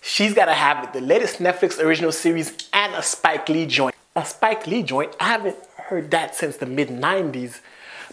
She's Gotta Have It, the latest Netflix original series and a Spike Lee joint. A Spike Lee joint? I haven't heard that since the mid-90s.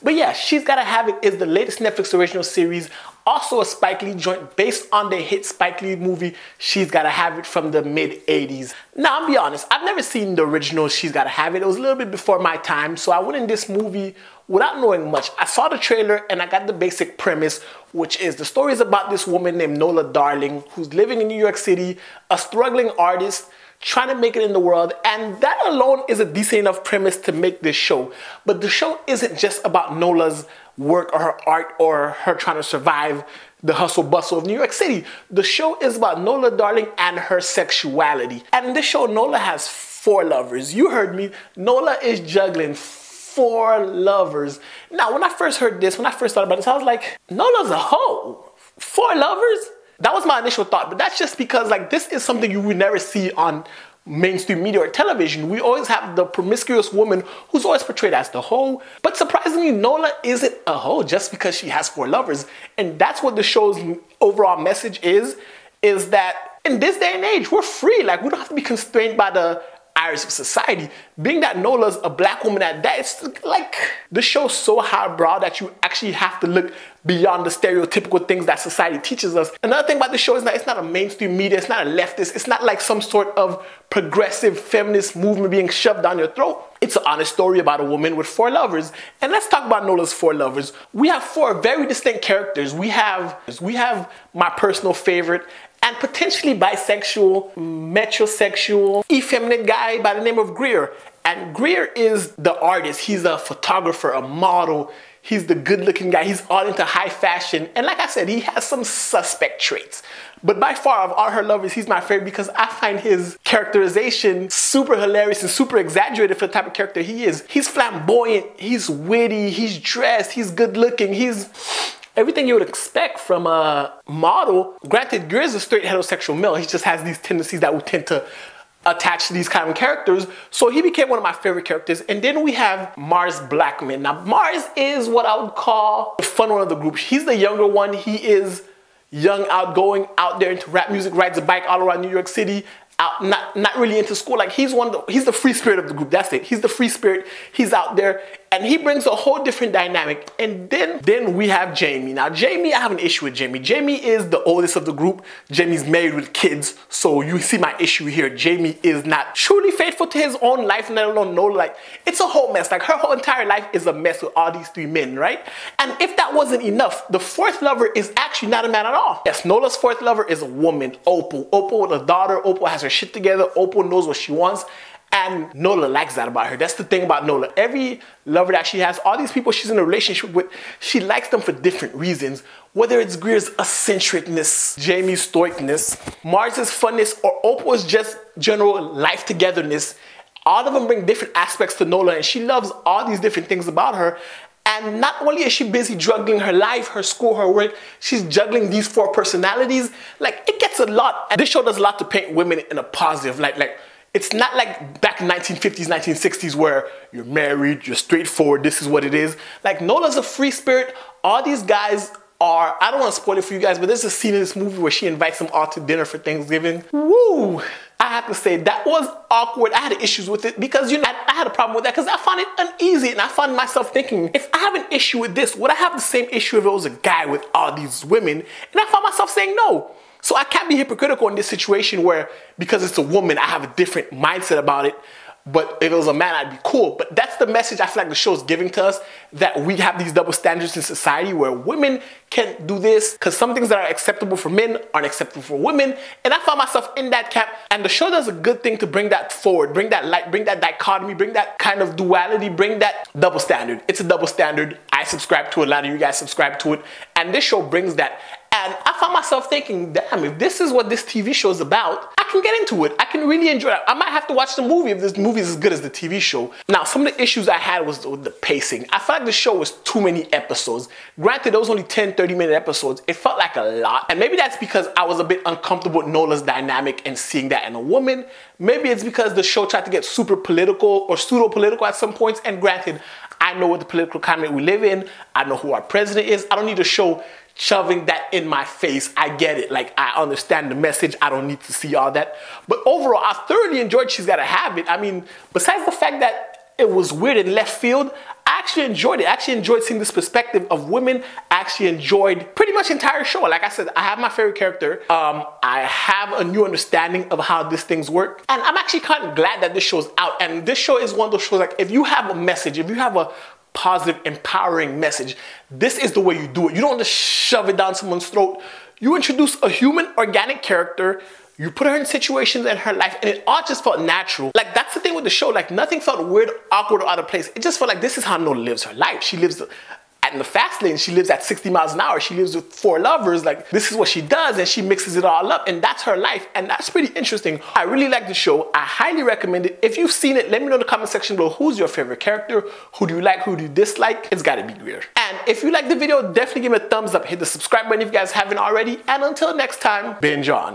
But yeah, She's Gotta Have It is the latest Netflix original series, also a Spike Lee joint based on the hit Spike Lee movie She's Gotta Have It from the mid-80s. Now, I'll be honest, I've never seen the original She's Gotta Have It. It was a little bit before my time, so I went in this movie without knowing much. I saw the trailer and I got the basic premise, which is the story is about this woman named Nola Darling who's living in New York City, a struggling artist, trying to make it in the world, and that alone is a decent enough premise to make this show. But the show isn't just about Nola's work or her art or her trying to survive the hustle bustle of New York City. The show is about Nola Darling and her sexuality. And in this show, Nola has 4 lovers. You heard me. Nola is juggling 4 lovers. Now, when I first heard this, when I first thought about this, I was like, Nola's a hoe. 4 lovers? That was my initial thought, but that's just because like this is something you would never see on mainstream media or television. We always have the promiscuous woman who's always portrayed as the hoe, but surprisingly, Nola isn't a hoe just because she has 4 lovers. And that's what the show's overall message is that in this day and age, we're free. Like, we don't have to be constrained by the irons of society. Being that Nola's a black woman at that, it's like the show's so highbrow that you actually have to look beyond the stereotypical things that society teaches us. Another thing about the show is that it's not a mainstream media, it's not a leftist, it's not like some sort of progressive feminist movement being shoved down your throat. It's an honest story about a woman with 4 lovers. And let's talk about Nola's 4 lovers. We have 4 very distinct characters. We have my personal favorite and potentially bisexual, metrosexual, effeminate guy by the name of Greer. And Greer is the artist. He's a photographer, a model. He's the good-looking guy. He's all into high fashion. And like I said, he has some suspect traits. But by far, of all her lovers, he's my favorite because I find his characterization super hilarious and super exaggerated for the type of character he is. He's flamboyant, he's witty, he's dressed, he's good-looking, he's everything you would expect from a model. Granted, Greer is a straight heterosexual male. He just has these tendencies that would tend to attach to these kind of characters. So he became one of my favorite characters. And then we have Mars Blackman. Now, Mars is what I would call the fun one of the group. He's the younger one. He is young, outgoing, out there into rap music, rides a bike all around New York City, out, not really into school. Like, he's the free spirit of the group. That's it. He's the free spirit. He's out there and he brings a whole different dynamic. And then we have Jamie. Now, Jamie, I have an issue with Jamie. Jamie is the oldest of the group. Jamie's married with kids. So you see my issue here. Jamie is not truly faithful to his own life, let alone Nola. Like, it's a whole mess. Like, her whole entire life is a mess with all these 3 men, right? And if that wasn't enough, the 4th lover is actually not a man at all. Yes, Nola's 4th lover is a woman, Opal. Opal with a daughter. Opal has her shit together. Opal knows what she wants. And Nola likes that about her. That's the thing about Nola. Every lover that she has, all these people she's in a relationship with, she likes them for different reasons. Whether it's Greer's eccentricness, Jamie's stoicness, Mars's funness, or Opal's just general life togetherness, all of them bring different aspects to Nola, and she loves all these different things about her. And not only is she busy juggling her life, her school, her work, she's juggling these 4 personalities. Like, it gets a lot. And this show does a lot to paint women in a positive light. Like, it's not like back in 1950s, 1960s where you're married, you're straightforward, this is what it is. Like, Nola's a free spirit. All these guys are, I don't want to spoil it for you guys, but there's a scene in this movie where she invites them all to dinner for Thanksgiving. Woo! I have to say, that was awkward. I had issues with it because, you know, I had a problem with that because I found it uneasy and I found myself thinking, if I have an issue with this, would I have the same issue if it was a guy with all these women? And I found myself saying no. So I can't be hypocritical in this situation where, because it's a woman, I have a different mindset about it. But if it was a man, I'd be cool. But that's the message I feel like the show is giving to us, that we have these double standards in society where women can't do this because some things that are acceptable for men aren't acceptable for women. And I found myself in that camp. And the show does a good thing to bring that forward, bring that light, bring that dichotomy, bring that kind of duality, bring that double standard. It's a double standard. I subscribe to it. A lot of you guys subscribe to it. And this show brings that. And I found myself thinking, damn, if this is what this TV show is about, I can get into it. I can really enjoy it. I might have to watch the movie if this movie is as good as the TV show. Now, some of the issues I had was with the pacing. I felt like the show was too many episodes. Granted, there was only 10, 30-minute episodes. It felt like a lot. And maybe that's because I was a bit uncomfortable with Nola's dynamic and seeing that in a woman. Maybe it's because the show tried to get super political or pseudo-political at some points. And granted, I know what the political climate we live in. I know who our president is. I don't need a show shoving that in my face. I get it. Like, I understand the message. I don't need to see all that. But overall, I thoroughly enjoyed She's Gotta Have It. I mean, besides the fact that it was weird and left field, I actually enjoyed it. I actually enjoyed seeing this perspective of women. I actually enjoyed pretty much the entire show. Like I said, I have my favorite character. I have a new understanding of how these things work. And I'm actually kind of glad that this show's out. And this show is one of those shows, like, if you have a message, if you have a positive, empowering message, this is the way you do it. You don't just shove it down someone's throat. You introduce a human, organic character. You put her in situations in her life, and it all just felt natural. Like, that's the thing with the show. Like, nothing felt weird, awkward, or out of place. It just felt like this is how Nola lives her life. She lives in the fast lane. She lives at 60 miles an hour. She lives with 4 lovers. Like, this is what she does, and she mixes it all up, and that's her life, and that's pretty interesting. I really like the show. I highly recommend it. If you've seen it, let me know in the comment section below who's your favorite character, who do you like, who do you dislike. It's gotta be Greer. And if you like the video, definitely give me a thumbs up. Hit the subscribe button if you guys haven't already, and until next time, binge on.